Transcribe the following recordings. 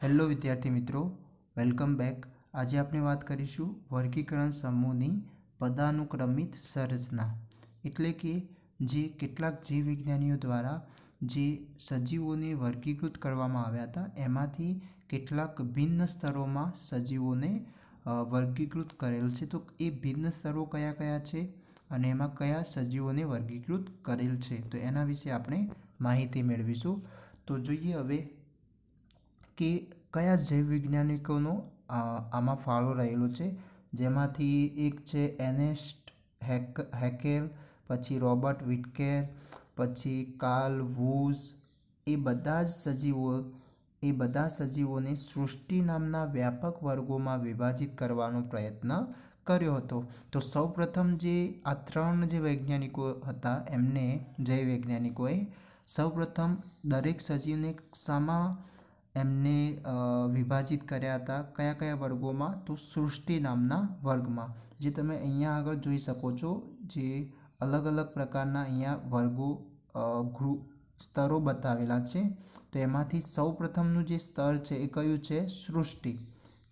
Hello વિદ્યાર્થી મિત્રો, welcome back. આજે આપણે વાત કરીશું વર્ગીકરણ સમૂહની પદાનુક્રમિત સંરચના, એટલે કે જે કેટલાક જીવ વિજ્ઞાનીઓ દ્વારા જે સજીવોને વર્ગીકૃત કરવામાં આવ્યા હતા એમાંથી કેટલાક ભિન્ન સ્તરોમાં સજીવોને વર્ગીકૃત કરેલ છે। તો એ ભિન્ન સ્તરો કયા કયા છે અને એમાં કયા સજીવોને વર્ગીકૃત કરેલ છે, તો એના વિશે આપણે માહિતી મેળવીશું। તો જોઈએ હવે કે કયા જૈવ વૈજ્ઞાનિકોનો આમાં ફાળો રહેલો છે, જેમાંથી એક છે એર્નેસ્ટ હેકેલ, પછી રોબર્ટ વિટકેર, પછી કાર્લ વુઝ। એ બધા સજીવોને સૃષ્ટિ નામના વ્યાપક વર્ગોમાં વિભાજિત કરવાનો પ્રયત્ન કર્યો હતો। તો સૌપ્રથમ જે આ ત્રણ જે વૈજ્ઞાનિકો હતા એમને જૈવ વૈજ્ઞાનિકોએ સૌપ્રથમ દરેક સજીવને શામાં એમને વિભાજિત કર્યા હતા, કયા કયા વર્ગોમાં, તો સૃષ્ટિ નામના વર્ગમાં। જે તમે અહીંયા આગળ જોઈ શકો છો, જે અલગ અલગ પ્રકારના અહીંયા વર્ગો સ્તરો બતાવેલા છે। તો એમાંથી સૌપ્રથમનું જે સ્તર છે એ કયું છે? સૃષ્ટિ।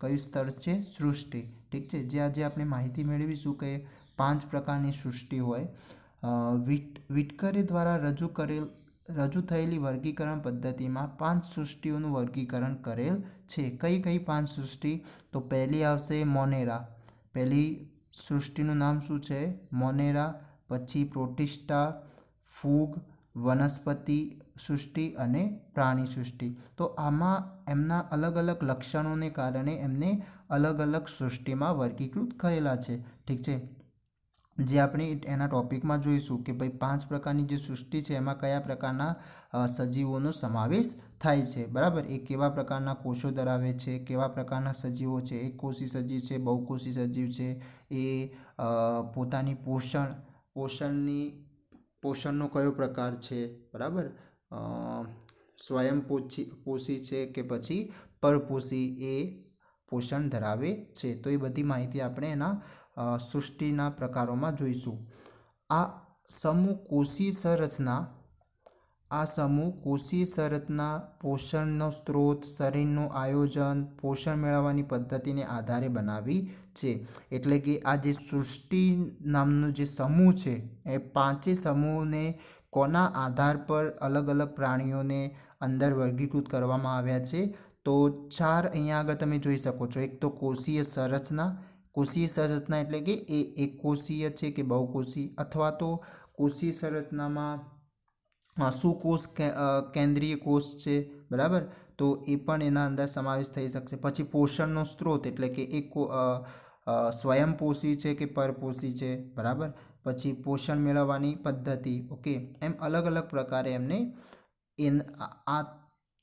કયું સ્તર છે? સૃષ્ટિ, ઠીક છે। જે આજે આપણે માહિતી મેળવીશું કે 5 પ્રકારની સૃષ્ટિ હોય। વિટકરે દ્વારા રજૂ થયેલી વર્ગીકરણ પદ્ધતિમાં 5 સૃષ્ટિઓનું વર્ગીકરણ કરેલ છે। કઈ કઈ 5 સૃષ્ટિ? તો પહેલી આવશે મોનેરા। પહેલી સૃષ્ટિનું નામ શું છે? મોનેરા। પછી પ્રોટિસ્ટા, ફૂગ, વનસ્પતિ સૃષ્ટિ અને પ્રાણી સૃષ્ટિ। તો આમાં એમના અલગ અલગ લક્ષણોને કારણે એમને અલગ અલગ સૃષ્ટિમાં વર્ગીકૃત કરેલા છે, ઠીક છે। જે આપણે એના ટોપિકમાં જોઈશું કે ભાઈ 5 પ્રકારની જે સૃષ્ટિ છે એમાં કયા પ્રકારના સજીવોનો સમાવેશ થાય છે, બરાબર। એ કેવા પ્રકારના કોષો ધરાવે છે, કેવા પ્રકારના સજીવો છે, એક કોષી સજીવ છે, બહુકોષી સજીવ છે, એ પોતાની પોષણનો કયો પ્રકાર છે, બરાબર। સ્વયંપોષી છે કે પછી પરપોષી એ પોષણ ધરાવે છે। તો એ બધી માહિતી આપણે એના સૃષ્ટિના પ્રકારોમાં જોઈશું। આ સમૂહ કોષીય સંરચના પોષણનો સ્ત્રોત, શરીરનું આયોજન, પોષણ મેળવવાની પદ્ધતિને આધારે બનાવી છે। એટલે કે આ જે સૃષ્ટિ નામનો જે સમૂહ છે એ 5 સમૂહને કોના આધાર પર અલગ અલગ પ્રાણીઓને અંદર વર્ગીકૃત કરવામાં આવ્યા છે? તો 4 અહીંયા આગળ તમે જોઈ શકો છો। એક તો કોષીય સંરચના। કોષીય સંરચના એટલે કે એ એક કોષીય છે કે બહુકોષી, અથવા તો કોષીય સંરચનામાં સુકોષ કેન્દ્રીય કોષ છે, બરાબર। તો એ પણ એના અંદર સમાવેશ થઈ શકશે। પછી પોષણનો સ્ત્રોત એટલે કે એક સ્વયંપોષી છે કે પરપોષી છે, બરાબર। પછી પોષણ મેળવવાની પદ્ધતિ, ઓકે। એમ અલગ અલગ પ્રકારે એમને આ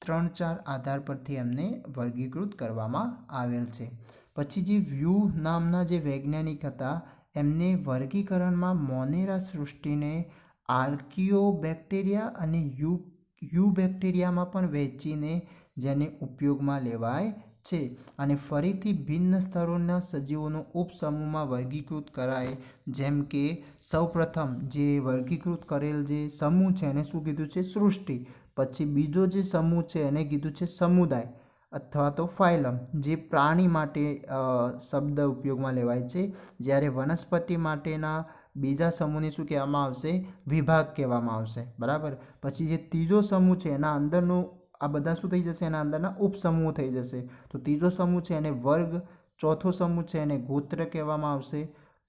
3-4 આધાર પરથી એમને વર્ગીકૃત કરવામાં આવેલ છે। પછી જે વ્યૂહ નામના જે વૈજ્ઞાનિક હતા એમને વર્ગીકરણમાં મોનેરા સૃષ્ટિને આર્કિયોબેક્ટેરિયા અને યુબેક્ટેરિયામાં પણ વહેંચીને જેને ઉપયોગમાં લેવાય છે, અને ફરીથી ભિન્ન સ્તરોના સજીવોનો ઉપસમૂહમાં વર્ગીકૃત કરાય। જેમ કે સૌપ્રથમ જે વર્ગીકૃત કરેલ જે સમૂહ છે એને શું કીધું છે? સૃષ્ટિ। પછી બીજો જે સમૂહ છે એને કીધું છે સમુદાય અથવા તો ફાઇલમ, જે પ્રાણી માટે શબ્દ ઉપયોગમાં લેવાય છે। જ્યારે વનસ્પતિ માટેના બીજા સમૂહને શું કહેવામાં આવશે? વિભાગ કહેવામાં આવશે, બરાબર। પછી જે ત્રીજો સમૂહ છે એના અંદરનો આ બધા શું થઈ જશે? એના અંદરના ઉપસમૂહ થઈ જશે। તો ત્રીજો સમૂહ છે એને વર્ગ, ચોથો સમૂહ છે એને ગોત્ર કહેવામાં આવશે,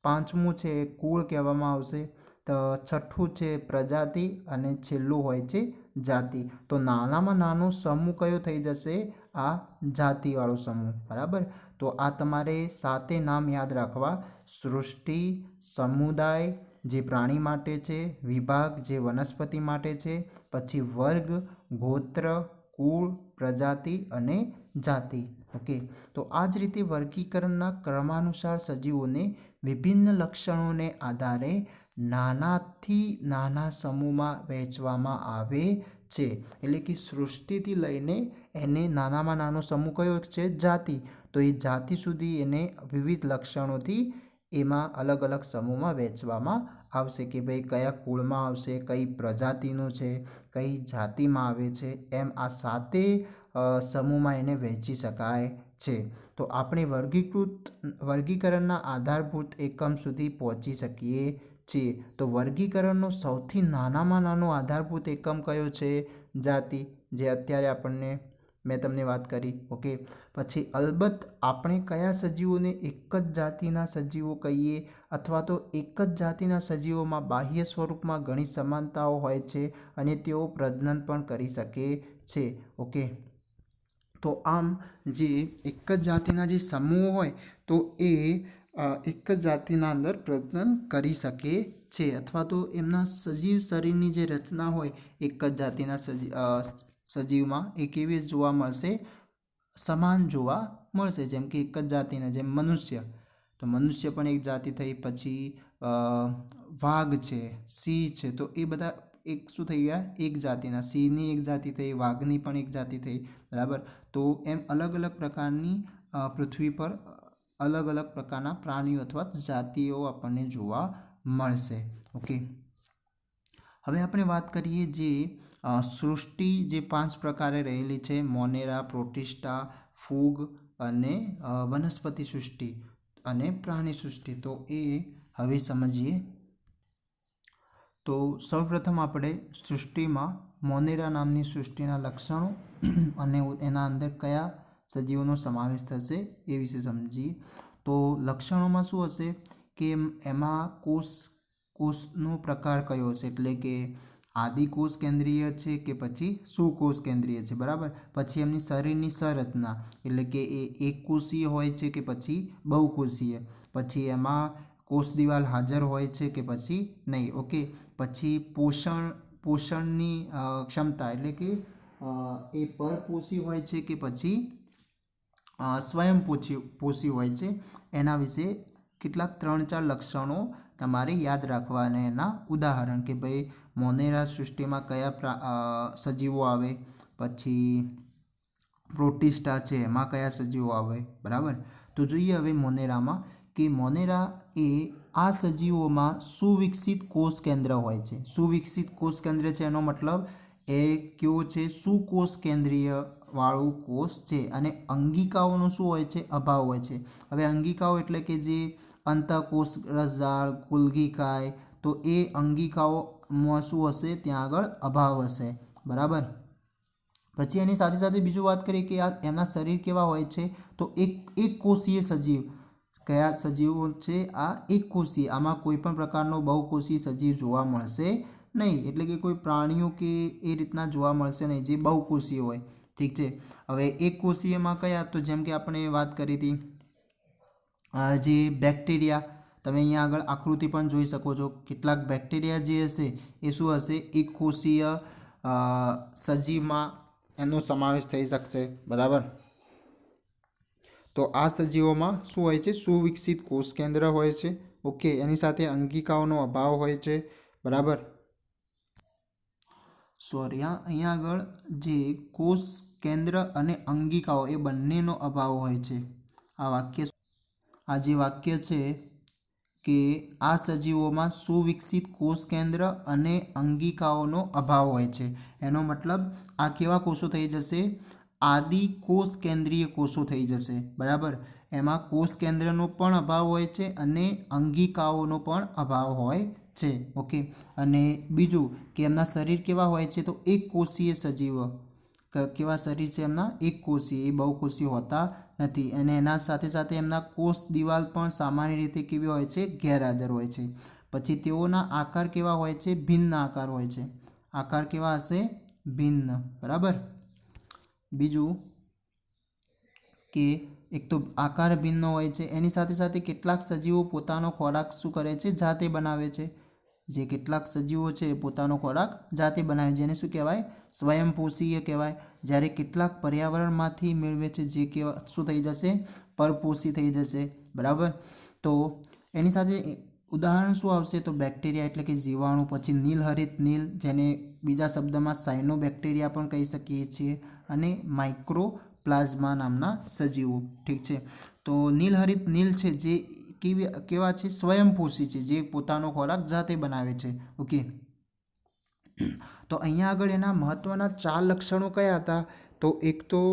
પાંચમું છે એ કુળ કહેવામાં આવશે, તો છઠ્ઠું છે પ્રજાતિ, અને છેલ્લું હોય છે જાતિ। તો નાનામાં નાનો સમૂહ કયો થઈ જશે? આ જાતિવાળો સમૂહ, બરાબર। તો આ તમારે 7 નામ યાદ રાખવા: સૃષ્ટિ, સમુદાય જે પ્રાણી માટે છે, વિભાગ જે વનસ્પતિ માટે છે, પછી વર્ગ, ગોત્ર, કુળ, પ્રજાતિ અને જાતિ, ઓકે। તો આ જ રીતે વર્ગીકરણના ક્રમાનુસાર સજીવોને વિભિન્ન લક્ષણોને આધારે નાનાથી નાના સમૂહમાં વહેંચવામાં આવે છે। એટલે કે સૃષ્ટિથી લઈને એને નાનામાં નાનો સમૂહ કયો છે? જાતિ। તો એ જાતિ સુધી એને વિવિધ લક્ષણોથી એમાં અલગ અલગ સમૂહમાં વહેંચવામાં આવશે કે ભાઈ કયા કુળમાં આવશે, કઈ પ્રજાતિનો છે, કઈ જાતિમાં આવે છે। એમ આ 7 સમૂહમાં એને વહેંચી શકાય છે. તો આપણે વર્ગીકરણના આધારભૂત એકમ સુધી પહોંચી શકીએ છીએ. તો વર્ગીકરણનો સૌથી નાનામાં નાનો આધારભૂત એકમ કયો છે? જાતિ, જે અત્યારે મેં તમને વાત કરી. ઓકે, પછી અલબત્ત આપણે કયા સજીવોને એક જ જાતિના સજીવો કહીએ અથવા તો એક જ જાતિના સજીવોમાં બાહ્ય સ્વરૂપમાં ઘણી સમાનતાઓ હોય છે અને તેઓ પ્રજનન પણ કરી શકે છે. ઓકે, તો આમ જે એક જ જાતિના જે સમૂહો હોય તો એ એક જ જાતિના અંદર પ્રજનન કરી શકે છે અથવા તો એમના સજીવ શરીરની જે રચના હોય એક જ જાતિના સજીવમાં એ કેવી જોવા મળશે? સમાન જોવા મળશે. જેમ કે એક જ જાતિના, જેમ મનુષ્ય, તો મનુષ્ય પણ એક જાતિ થઈ. પછી વાઘ છે, સિંહ છે, તો એ બધા એક શું થઈ ગયા? એક જાતિના. સિંહની એક જાતિ થઈ, વાઘની પણ એક જાતિ થઈ. બરાબર. તો એમ અલગ અલગ પ્રકારની પૃથ્વી પર અલગ અલગ પ્રકારના પ્રાણીઓ અથવા જાતિઓ આપણને જોવા મળશે. ઓકે, હવે આપણે વાત કરીએ જે સૃષ્ટિ જે 5 પ્રકારે રહેલી છે: મોનેરા, પ્રોટિસ્ટા, ફૂગ અને વનસ્પતિ સૃષ્ટિ અને પ્રાણી સૃષ્ટિ. તો એ હવે સમજીએ. તો સૌપ્રથમ આપણે સૃષ્ટિમાં મોનેરા નામની સૃષ્ટિના લક્ષણો અને એના અંદર કયા સજીવોનો સમાવેશ થશે એ વિશે સમજીએ. તો લક્ષણોમાં શું હશે કે એમાં કોષનો પ્રકાર કયો હશે, એટલે કે આદિકોષ કેન્દ્રીય છે કે પછી સુકોષ કેન્દ્રીય છે. બરાબર. પછી એમની શરીરની સંરચના, એટલે કે એ એકકોષીય હોય છે કે પછી બહુકોષીય. પછી એમાં કોષ દિવાલ હાજર હોય છે કે પછી નહીં. ઓકે, પછી પોષણની ક્ષમતા, એટલે કે એ પરપોષી હોય છે કે પછી સ્વયંપોષી હોય છે. એના વિશે કેટલાક 3-4 લક્ષણો તમારે યાદ રાખવા અને એના ઉદાહરણ, કે ભાઈ મોનેરા સૃષ્ટિમાં કયા સજીવો આવે, પછી પ્રોટિસ્ટા છે એમાં કયા સજીવો આવે. બરાબર. તો જોઈએ હવે મોનેરામાં, કે મોનેરા એ આ સજીવોમાં સુવિકસિત કોષ કેન્દ્ર હોય છે. સુવિકસિત કોષ કેન્દ્ર છે એનો મતલબ એ કેવો છે? સુકોષ કેન્દ્રીય વાળું કોષ છે. અને અંગિકાઓનો શું હોય છે? અભાવ હોય છે. હવે અંગિકાઓ એટલે કે જે અંતઃકોષ રસજાળ, ગોલ્ગીકાય, તો એ અંગિકાઓમાં શું હશે? ત્યાં આગળ અભાવ હશે. બરાબર. પછી એની સાથે સાથે બીજું વાત કરીએ કે એમના શરીર કેવા હોય છે? તો એક કોષીય સજીવ. કયા સજીવો છે? આ એક કોષીય. આમાં કોઈ પણ પ્રકારનો બહુકોષીય સજીવ જોવા મળશે નહીં. એટલે કે કોઈ પ્રાણીઓ કે એ રીતના જોવા મળશે નહીં જે બહુકોષીય હોય. ઠીક છે. હવે એક કોષીયમાં કયા? તો જેમ કે આપણે વાત કરી હતી જે બેક્ટેરિયા, તમે અહીંયા આગળ આકૃતિ પણ જોઈ શકો છો. કેટલાક બેક્ટેરિયા જે હશે એ શું હશે? એક કોષીય સજીવમાં એનો સમાવેશ થઈ શકશે. બરાબર. તો આ સજીવોમાં શું હોય છે? સુવિકસિત કોષ કેન્દ્ર હોય છે. ઓકે, એની સાથે અંગિકાઓનો અભાવ હોય છે. બરાબર. અહીંયા આગળ જે કોષ કેન્દ્ર અને અંગિકાઓ એ બંનેનો અભાવ હોય છે. આ જે વાક્ય છે કે આ સજીવોમાં સુવિકસિત કોષ કેન્દ્ર અને અંગિકાઓનો અભાવ હોય છે, એનો મતલબ આ કેવા કોષો થઈ જશે? આદિ કોષ કેન્દ્રીય કોષો થઈ જશે. બરાબર. એમાં કોષ કેન્દ્રનો પણ અભાવ હોય છે અને અંગિકાઓનો પણ અભાવ હોય છે. ઓકે, અને બીજું કે એમના શરીર કેવા હોય છે? તો એક કોષીય સજીવો. કેવા શરીર છે એમના? એક કોષીય. એ બહુકોષીય હોતા નથી. અને એના સાથે સાથે એમના કોષ દિવાલ પણ સામાન્ય રીતે કેવી હોય છે? ગેરહાજર હોય છે. પછી તેઓના આકાર કેવા હોય છે? ભિન્ન આકાર હોય છે. આકાર કેવા હશે? ભિન્ન. બરાબર. બીજું કે એક તો આકાર ભિન્ન હોય છે, એની સાથે સાથે કેટલાક સજીવો પોતાનો ખોરાક શું કરે છે? જાતે બનાવે છે. જે કેટલાક સજીવો છે પોતાનો ખોરાક જાતે બનાવે, જેને શું કહેવાય? સ્વયંપોષીય કહેવાય. જ્યારે કેટલાક પર્યાવરણમાંથી મેળવે છે, જે શું થઈ જશે? પરપોષી થઈ જશે. બરાબર. તો એની સાથે ઉદાહરણ શું આવશે? તો બેક્ટેરિયા એટલે કે જીવાણુ. પછી નીલહરિત નીલ, જેને બીજા શબ્દમાં સાયનોબેક્ટેરિયા પણ કહી શકીએ છીએ, અને માઇક્રોપ્લાઝ્મા નામના સજીવો. ઠીક છે. તો નીલહરિત નીલ છે જે કેવા છે? સ્વયંપોષી છે, જે પોતાનો ખોરાક જાતે બનાવે છે. ઓકે, તો અહીંયા આગળ એના મહત્વના 4 લક્ષણો કયા હતા? તો એક તો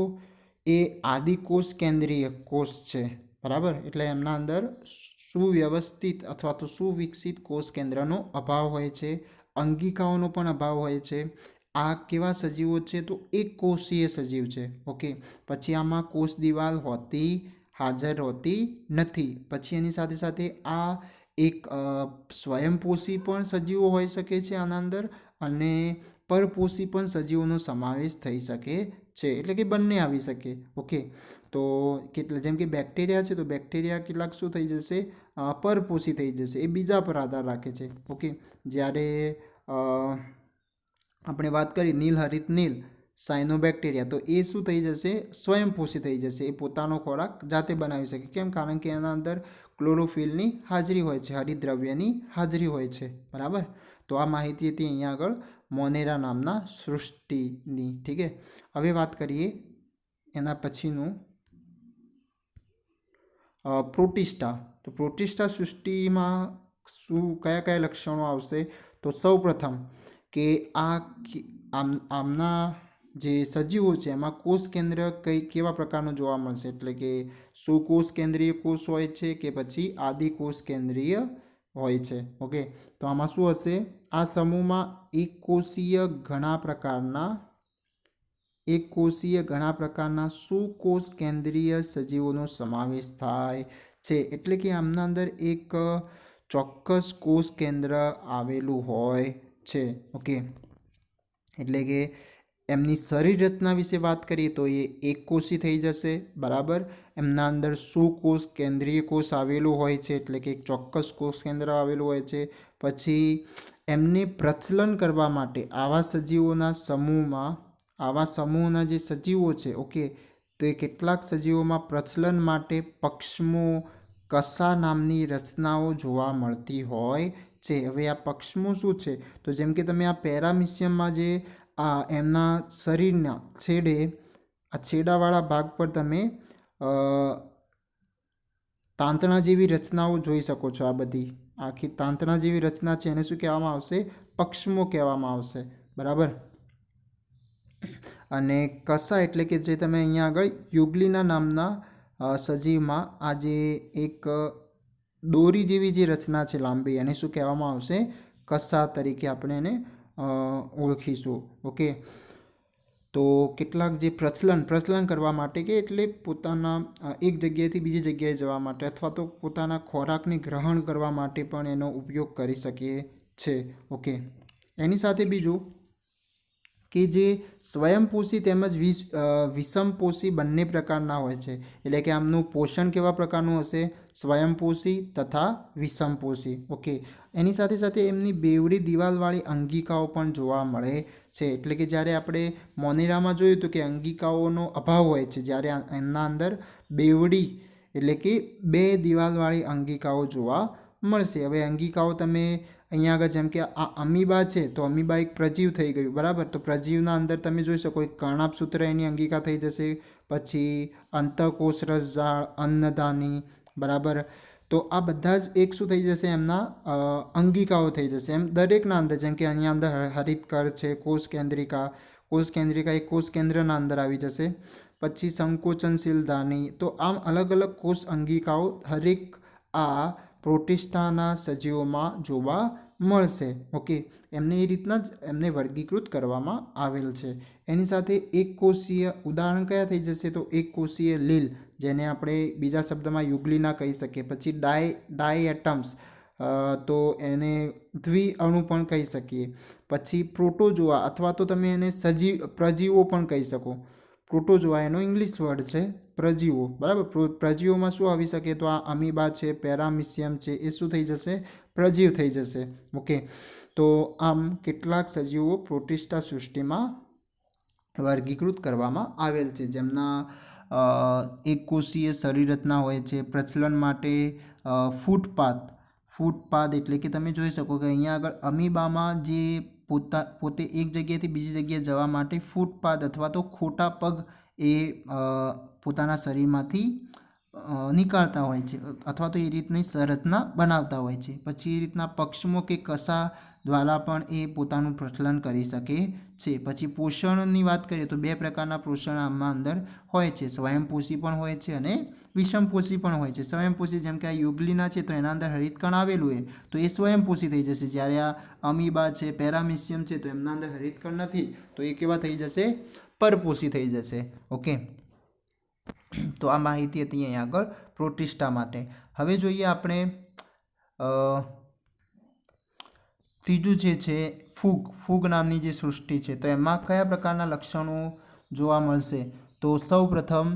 એ આદિકોષ કેન્દ્રીય કોષ છે, બરાબર, એટલે એમના અંદર સુવ્યવસ્થિત અથવા તો સુવિકસિત કોષ કેન્દ્રનો અભાવ હોય છે, અંગિકાઓનો પણ અભાવ હોય છે. આ કેવા સજીવો છે? તો એક કોષીય સજીવ છે. ઓકે, પછી આમાં કોષ દિવાલ હાજર હોતી નથી. પછી એની સાથે સાથે આ એક સ્વયંપોષી પણ સજીવો હોઈ શકે છે આના અંદર, અને પરપોષી પણ સજીવોનો સમાવેશ થઈ શકે છે, એટલે કે બંને આવી શકે. ઓકે, તો કેટલા, જેમ કે બેક્ટેરિયા છે, તો બેક્ટેરિયા કેટલાક શું થઈ જશે? પરપોષી થઈ જશે, એ બીજા પર આધાર રાખે છે. ઓકે, જ્યારે આપણે વાત કરી નીલહરિત નીલ સાયનોબેક્ટેરિયા, તો એ શું થઈ જશે? સ્વયંપોષી થઈ જશે, એ પોતાનો ખોરાક જાતે બનાવી શકે. કેમ? કારણ કે એના અંદર ક્લોરોફિલની હાજરી હોય છે, હરિતદ્રવ્યની હાજરી હોય છે, બરાબર. તો આ માહિતી હતી અહીંયા આગળ મોનેરા નામના સૃષ્ટિની. ઠીક છે, હવે વાત કરીએ એના પછીનું પ્રોટિસ્ટા. તો પ્રોટિસ્ટા સૃષ્ટિમાં કયા કયા લક્ષણો આવશે? તો સૌપ્રથમ કે આમના જે સજીવો છે એમાં કોષ કેન્દ્ર કેવા પ્રકારનું જોવા મળશે? એટલે કે સુકોષ કેન્દ્રીય કોષ હોય છે કે પછી આદિકોષ કેન્દ્રીય હોય છે. ઓકે, તો આમાં શું હશે? આ સમૂહમાં એકકોષીય ઘણા પ્રકારના સુકોષ કેન્દ્રીય સજીવોનો સમાવેશ થાય છે. એટલે કે આમના અંદર એક ચોક્કસ કોષ કેન્દ્ર આવેલું હોય છે. ઓકે, એટલે કે એમની શરીર રચના વિશે વાત કરીએ તો એ એકકોષી થઈ જશે, બરાબર. એમના અંદર સુકોષ કેન્દ્રીય કોષ આવેલું હોય છે, એટલે કે એક ચોક્કસ કોષ કેન્દ્ર આવેલું હોય છે. પછી એમને પ્રચલન કરવા માટે આવા સમૂહના જે સજીવો છે, ઓકે, તો એ કેટલાક સજીવોમાં પ્રચલન માટે પક્ષમો કસા નામની રચનાઓ જોવા મળતી હોય છે. હવે આ પક્ષમો શું છે? તો જેમ કે તમે આ પેરામિશિયમમાં જે એમના શરીરના છેડાવાળા ભાગ પર તમે તાંતણા જેવી રચનાઓ જોઈ શકો છો. આ બધી આખી તાંતણા જેવી રચના છે, એને શું કહેવામાં આવશે? પક્ષમો કહેવામાં આવશે, બરાબર. અને કસા એટલે કે જે તમે અહીંયા આગળ યુગ્લિના નામના સજીવમાં આ જે એક દોરી જેવી જે રચના છે લાંબી, એને શું કહેવામાં આવશે? કસા તરીકે આપણે એને ઓળખીશું. ઓકે, તો કેટલાક જે પ્રચલન કરવા માટે, કે એટલે પોતાના એક જગ્યાએથી બીજી જગ્યાએ જવા માટે અથવા તો પોતાના ખોરાકને ગ્રહણ કરવા માટે પણ એનો ઉપયોગ કરી શકીએ છે. ઓકે, એની સાથે બીજું કે જે સ્વયંપોષી તેમજ વિષમપોષી બંને પ્રકારના હોય છે. એટલે કે આમનું પોષણ કેવા પ્રકારનું હશે? સ્વયંપોષી તથા વિષમપોષી. ઓકે, એની સાથે સાથે એમની બેવડી દિવાલવાળી અંગિકાઓ પણ જોવા મળે છે. એટલે કે જ્યારે આપણે મોનેરામાં જોયું તો કે અંગિકાઓનો અભાવ હોય છે, જ્યારે એમના અંદર બેવડી એટલે કે બે દિવાલવાળી અંગિકાઓ જોવા મળશે. હવે અંગિકાઓ તમે અહીંયા આગળ જેમ કે આ અમીબા છે, તો અમીબા એક પ્રજીવ થઈ ગયું, બરાબર. તો પ્રજીવના અંદર તમે જોઈ શકો એક કર્ણાભસૂત્ર એની અંગિકા થઈ જશે, પછી અંતઃકોષરસ જાળ, અન્નદાની, બરાબર. તો આ બધા જ એક શું થઈ જશે? એમના અંગિકાઓ થઈ જશે. એમ દરેકના અંદર, જેમ કે અહીંયા અંદર હરિતકર છે, કોષ કેન્દ્રિકા એક કોષ કેન્દ્રના અંદર આવી જશે. પછી સંકોચનશીલ ધાની. તો આમ અલગ અલગ કોષ અંગિકાઓ હરેક આ પ્રોટિસ્ટાના સજીવોમાં જોવા મળશે. ઓકે, એમને એ રીતના જ એમને વર્ગીકૃત કરવામાં આવેલ છે. એની સાથે એક કોષીય ઉદાહરણ કયા થઈ જશે? તો એક કોષીય લીલ, જેને આપણે બીજા શબ્દમાં યુગ્લિના કહી શકીએ. પછી ડાયએટમ્સ, તો એને દ્વિઅણુ પણ કહી શકીએ. પછી પ્રોટોજોઆ, અથવા તો તમે એને પ્રજીવો પણ કહી શકો. પ્રોટોજોઆ એનો ઇંગ્લિશ વર્ડ છે, પ્રજીવો, બરાબર. પ્રજીવોમાં શું આવી શકે? તો આ અમીબા છે, પેરામિશિયમ છે, એ શું થઈ જશે? પ્રજીવ થઈ જશે. ઓકે, તો આમ કેટલાક સજીવો પ્રોટિસ્ટા સૃષ્ટિમાં વર્ગીકૃત કરવામાં આવેલ છે, જેમના એકકોષીય શરીર રચના હોય છે. પ્રચલન માટે ફૂટપાથ એટલે કે તમે જોઈ શકો કે અહીંયા આગળ અમીબામાં જે પોતે એક જગ્યાએથી બીજી જગ્યાએ જવા માટે ફૂટપાથ અથવા તો ખોટા પગ એ પોતાના શરીરમાંથી નીકાળતા હોય છે, અથવા તો એ રીતની સંરચના બનાવતા હોય છે. પછી એ રીતના પક્ષમો કે કસા દ્વારા પણ એ પોતાનું પ્રચલન કરી શકે છે। પછી પોષણની વાત કરીએ તો બે પ્રકારના પોષણ આમાં અંદર હોય છે, સ્વયંપોષી પણ હોય છે અને વિષમપોષી પણ હોય છે। સ્વયંપોષી જેમ કે આ યુગલીના છે તો એના અંદર હરિતકણ આવેલું હોય તો એ સ્વયંપોષી થઈ જશે, જ્યારે આ અમીબા છે, પેરામિશિયમ છે તો એમના અંદર હરિતકણ નથી તો એ કેવા થઈ જશે? પરપોષી થઈ જશે। ઓકે, તો આ માહિતી હતી અહીંયા આગળ પ્રોટિસ્ટા માટે। હવે જોઈએ આપણે ત્રીજું જે છે ફૂગ નામની જે સૃષ્ટિ છે તો એમાં કયા પ્રકારના લક્ષણો જોવા મળશે? તો સૌ પ્રથમ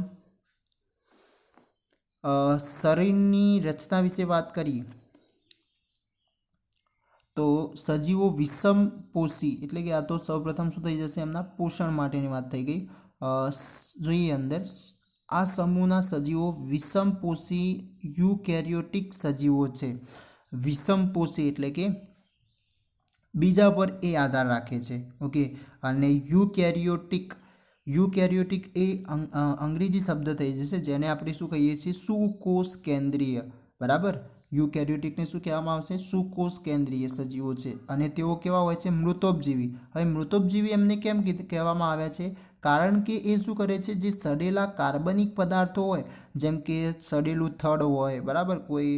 શરીરની રચના વિશે વાત કરીએ તો સજીવો વિષમપોષી એટલે કે આ તો સૌપ્રથમ શું થઈ જશે? એમના પોષણ માટેની વાત થઈ ગઈ। જોઈએ અંદર આ સમૂહના સજીવો વિષમપોષી યુકેરિયોટિક સજીવો છે। વિષમપોષી એટલે કે બીજા પર એ આધાર રાખે છે। ઓકે, અને યુકેરિયોટિક એ અંગ્રેજી શબ્દ થઈ જશે જેને આપણે શું કહીએ છીએ? સુકોષ કેન્દ્રીય। બરાબર, યુકેરિયોટિકને શું કહેવામાં આવશે? સુકોષ કેન્દ્રીય સજીવો છે અને તેઓ કેવા હોય છે? મૃતોપજીવી। હવે મૃતોપજીવી એમને કેમ કહેવામાં આવ્યા છે? કારણ કે એ શું કરે છે? જે સડેલા કાર્બનિક પદાર્થો હોય જેમ કે સડેલું થડ હોય, બરાબર, કોઈ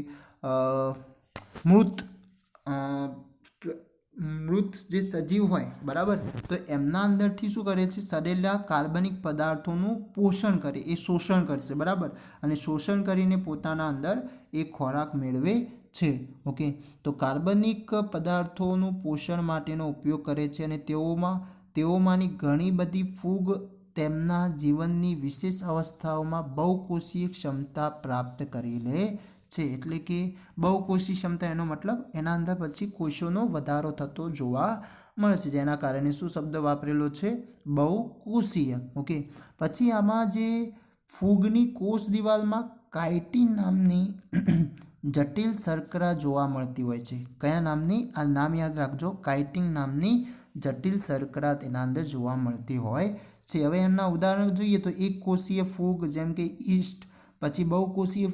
મૃત જે સજીવ હોય, બરાબર, તો એમના અંદરથી શું કરે છે? સડેલા કાર્બનિક પદાર્થોનું પોષણ કરે, એ શોષણ કરશે, બરાબર, અને શોષણ કરીને પોતાના અંદર એ ખોરાક મેળવે છે। ઓકે, તો કાર્બનિક પદાર્થોનું પોષણ માટેનો ઉપયોગ કરે છે અને તેઓમાંની ઘણી બધી ફૂગ તેમના જીવનની વિશેષ અવસ્થાઓમાં બહુકોષીય ક્ષમતા પ્રાપ્ત કરી લે છે। એટલે કે બહુકોષી ક્ષમતા એનો મતલબ એના અંદર પછી કોષોનો વધારો થતો જોવા મળશે, જેના કારણે શું શબ્દ વાપરેલો છે? બહુકોષીય। ઓકે, પછી આમાં જે ફૂગની કોષ દિવાલમાં કાઇટિન નામની જટિલ શર્કરા જોવા મળતી હોય છે। કયા નામની? આ નામ યાદ રાખજો, કાઇટિન નામની જટિલ શર્કરા તેના અંદર જોવા મળતી હોય છે। હવે એમના ઉદાહરણ જોઈએ તો એક કોષીય ફૂગ જેમ કે ઈસ્ટ, પછી બહુકોષીય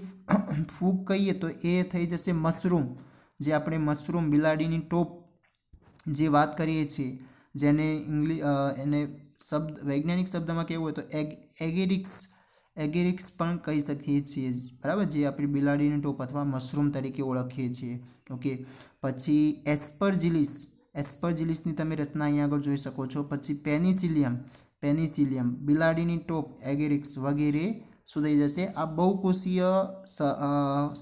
ફૂગ કહીએ તો એ થઈ જશે મશરૂમ, જે આપણે મશરૂમ બિલાડીની ટોપ જે વાત કરીએ છીએ, જેને એને વૈજ્ઞાનિક શબ્દમાં કહેવું હોય તો એગેરિક્સ પણ કહી શકીએ છીએ, બરાબર, જે આપણી બિલાડીની ટોપ અથવા મશરૂમ તરીકે ઓળખીએ છીએ। ઓકે, પછી એસ્પરજિલિસની તમે રચના અહીંયા આગળ જોઈ શકો છો। પછી પેનિસિલિયમ, બિલાડીની ટોપ, એગેરિક્સ વગેરે શું થઈ જશે? આ બહુકોષીય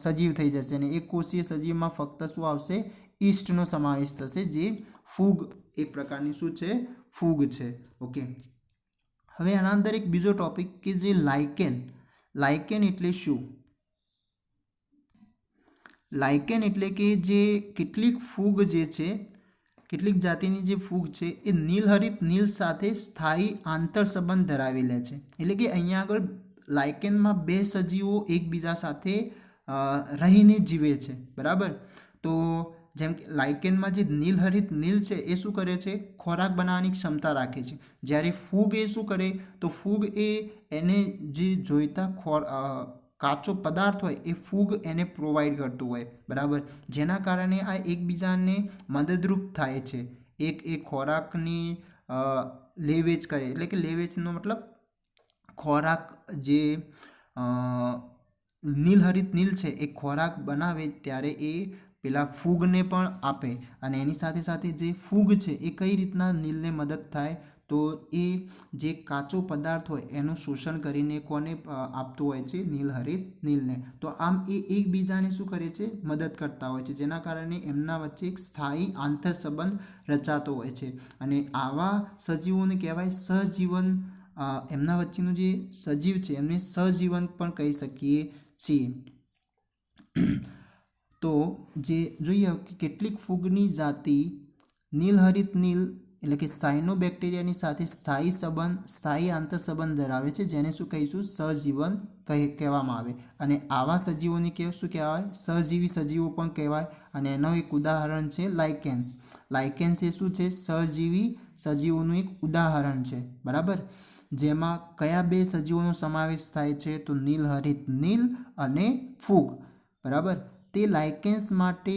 સજીવ થઈ જશે અને એક કોષીય સજીવમાં ફક્ત શું આવશે? ઈસ્ટનો સમાવેશ થશે, જે ફૂગ એક પ્રકારની શું છે? ફૂગ છે। ઓકે, હવે આના અંદર એક બીજો ટોપિક કે જે લાઇકેન એટલે શું? લાઇકેન એટલે કે જે કેટલીક ફૂગ જે છે, કેટલીક જાતિની જે ફૂગ છે એ નીલ સાથે સ્થાયી આંતરસંબંધ ધરાવી લે છે। એટલે કે અહીંયા આગળ લાઇકેનમાં બે સજીવો એકબીજા સાથે રહીને જીવે છે, બરાબર। તો જેમ કે લાઇકેનમાં જે નીલ છે એ શું કરે છે? ખોરાક બનાવવાની ક્ષમતા રાખે છે, જ્યારે ફૂગ એ શું કરે? તો ફૂગ એને જે જોઈતા કાચો પદાર્થ હોય એ ફૂગ એને પ્રોવાઈડ કરતું હોય, બરાબર, જેના કારણે આ એકબીજાને મદદરૂપ થાય છે। એક ખોરાકની લેવેચ કરે, એટલે કે લેવેચનો મતલબ ખોરાક જે નીલ છે એ ખોરાક બનાવે ત્યારે એ પેલા ફૂગને પણ આપે અને એની સાથે સાથે જે ફૂગ છે એ કઈ રીતના નીલને મદદ થાય? તો એ જે કાચો પદાર્થ હોય એનું શોષણ કરીને કોને આપતું હોય છે? નીલને। તો આમ એ એકબીજાને શું કરે છે? મદદ કરતા હોય છે, જેના કારણે એમના વચ્ચે એક સ્થાયી આંતરસંબંધ રચાતો હોય છે અને આવા સજીવોને કહેવાય સહજીવન। એમના વચ્ચેનું જે સજીવ છે એમને સહજીવન પણ કહી શકીએ છીએ। તો જે જોઈએ કે કેટલીક ફૂગની જાતિ નીલ એટલે કે સાયનોબેક્ટેરિયાની સાથે સ્થાયી આંતરસંબંધ ધરાવે છે, જેને શું કહીશું? સહજીવન કહેવામાં આવે અને આવા સજીવોને શું કહેવાય? સહજીવી સજીવો પણ કહેવાય અને એનું એક ઉદાહરણ છે લાઇકેન્સ એ શું છે? સહજીવી સજીવોનું એક ઉદાહરણ છે, બરાબર, જેમાં કયા બે સજીવોનો સમાવેશ થાય છે? તો નીલ અને ફૂગ, બરાબર। તે લાઇકેન્સ માટે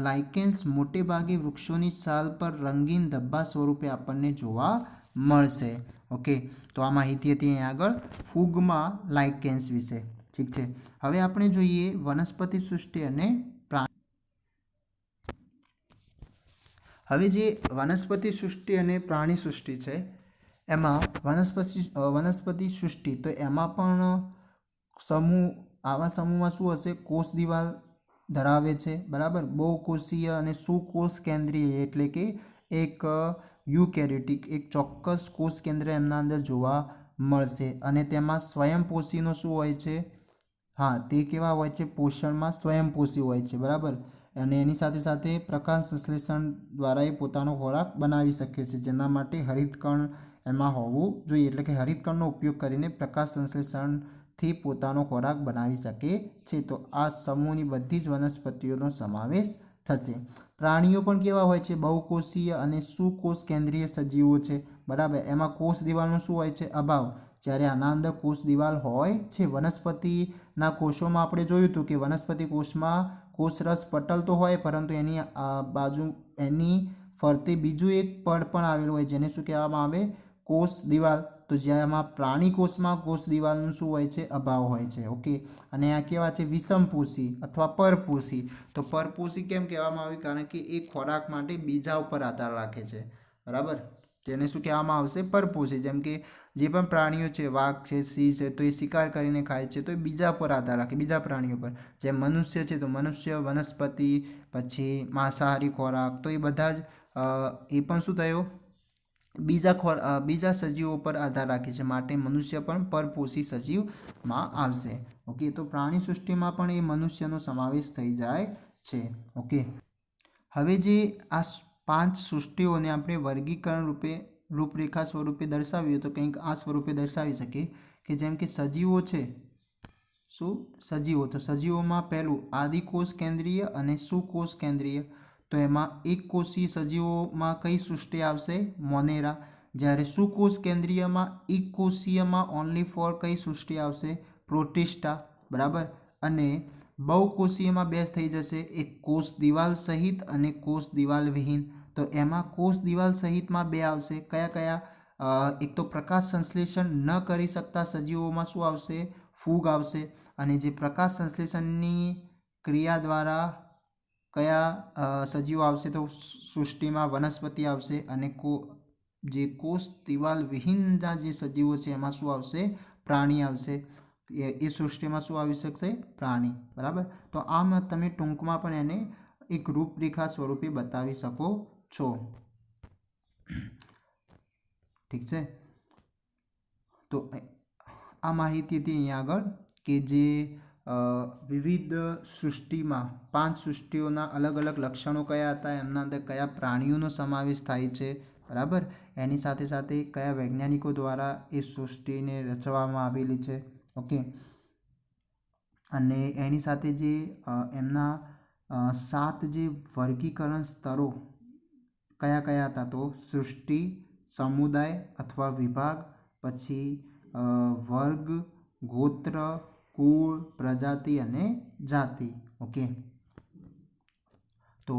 લાઇકેન્સ મોટે ભાગે વૃક્ષોની છાલ પર રંગીન ધબ્બા સ્વરૂપે આપણને જોવા મળશે. ઓકે, તો આ માહિતી હતી અહીં આગળ ફૂગમાં લાઇકેન્સ વિશે. ઠીક છે, હવે આપણે જોઈએ વનસ્પતિ સૃષ્ટિ અને હવે જે વનસ્પતિ સૃષ્ટિ અને પ્રાણી સૃષ્ટિ છે એમાં વનસ્પતિ સૃષ્ટિ તો એમાં પણ આવા સમૂહમાં શું હશે? કોષ દિવાલ ધરાવે છે, બરાબર. બહુકોષીય અને સુકોષ કેન્દ્રીય એટલે કે એક યુકેરિયોટિક એક ચોક્કસ કોષ કેન્દ્ર એમના અંદર જોવા મળશે અને તેમાં સ્વયંપોષીનો શું હોય છે? હા, તે કેવા હોય છે? પોષણમાં સ્વયંપોષી હોય છે, બરાબર. અને એની સાથે સાથે પ્રકાશ સંશ્લેષણ દ્વારા એ પોતાનો ખોરાક બનાવી શકે છે, જેના માટે હરિતકણ એમાં હોવું જોઈએ. એટલે કે હરિતકણનો ઉપયોગ કરીને પ્રકાશ સંશ્લેષણથી પોતાનો ખોરાક બનાવી શકે છે. તો આ સમૂહની બધી જ વનસ્પતિઓનો સમાવેશ થશે. પ્રાણીઓ પણ કેવા હોય છે? બહુકોષીય અને સુકોષ કેન્દ્રીય સજીવો છે, બરાબર. એમાં કોષ દિવાલનો શું હોય છે? અભાવ. જ્યારે આના અંદર કોષ દિવાલ હોય છે. વનસ્પતિના કોષોમાં આપણે જોયું હતું કે વનસ્પતિ કોષમાં કોષરસ પટલ તો હોય, પરંતુ એની બાજુ એની ફરતે બીજું એક પડ પણ આવેલું હોય, જેને શું કહેવામાં આવે? કોષ દિવાલ. તો જેમાં પ્રાણી કોષમાં કોષ દિવાલનું શું હોય છે? અભાવ હોય છે. ઓકે, અને આ કેવા છે? વિષમપોષી અથવા પરપોષી. તો પરપોષી કેમ કહેવામાં આવ્યું? કારણ કે એ ખોરાક માટે બીજા ઉપર આધાર રાખે છે, બરાબર. જેને શું કહેવામાં આવશે? પરપોષી. જેમ કે જે પણ પ્રાણીઓ છે, વાઘ છે, સિંહ છે, તો એ શિકાર કરીને ખાય છે, તો એ બીજા પર આધાર રાખે, બીજા પ્રાણીઓ પર. જેમ મનુષ્ય છે, તો મનુષ્ય વનસ્પતિ, પછી માંસાહારી ખોરાક, તો એ બધા જ એ પણ શું થયો? બીજા સજીવો પર આધાર રાખે છે, માટે મનુષ્ય પણ પરપોષી સજીવમાં આવશે. ઓકે, તો પ્રાણી સૃષ્ટિમાં પણ એ મનુષ્યનો સમાવેશ થઈ જાય છે. ઓકે, હવે જે આ 5 સૃષ્ટિઓને આપણે વર્ગીકરણ રૂપરેખા સ્વરૂપે દર્શાવીએ તો કંઈક આ સ્વરૂપે દર્શાવી શકીએ કે જેમ કે સજીવો છે. શું? સજીવો. તો સજીવોમાં પહેલું આદિકોષ કેન્દ્રીય અને સુકોષ કેન્દ્રીય. તો એમાં એક કોષીય સજીવોમાં કઈ સૃષ્ટિ આવશે? મોનેરા. જ્યારે સુકોષ કેન્દ્રીયમાં એક કોષીયમાં ઓનલી ફોર કઈ સૃષ્ટિ આવશે? પ્રોટિસ્ટા, બરાબર. અને બહુકોષીયમાં બે થઈ જશે, એક કોષ દિવાલ સહિત અને કોષ દિવાલ વિહીન. તો એમાં કોષ દિવાલ સહિતમાં બે આવશે. કયા કયા? એક તો પ્રકાશ સંશ્લેષણ ન કરી શકતા સજીવોમાં શું આવશે? ફૂગ આવશે. અને જે પ્રકાશ સંશ્લેષણની ક્રિયા દ્વારા કયા સજીવો આવશે? તો સૃષ્ટિમાં વનસ્પતિ આવશે. અને જે કોષ દિવાલ વિહીનના જે સજીવો છે એમાં શું આવશે? પ્રાણી આવશે. એ સૃષ્ટિમાં શું આવી શકશે? પ્રાણી, બરાબર. તો આમ તમે ટૂંકમાં પણ એને એક રૂપરેખા સ્વરૂપે બતાવી શકો છો. ઠીક છે, તો આ માહિતી હતી અહીંયા આગળ કે જે વિવિધ સૃષ્ટિમાં 5 સૃષ્ટિઓના અલગ અલગ લક્ષણો કયા હતા, એમના અંદર કયા પ્રાણીઓનો સમાવેશ થાય છે, બરાબર. એની સાથે સાથે કયા વૈજ્ઞાનિકો દ્વારા એ સૃષ્ટિને રચવામાં આવેલી છે. ઓકે, અને એની સાથે જે એમના 7 જે વર્ગીકરણ સ્તરો કયા કયા હતા? તો સૃષ્ટિ, સમુદાય અથવા વિભાગ, પછી વર્ગ, ગોત્ર, કુળ, પ્રજાતિ અને જાતિ. ઓકે, તો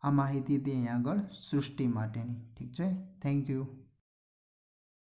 આ માહિતી હતી અહીંયા આગળ સૃષ્ટિ માટેની. ઠીક છે, થેન્ક યુ.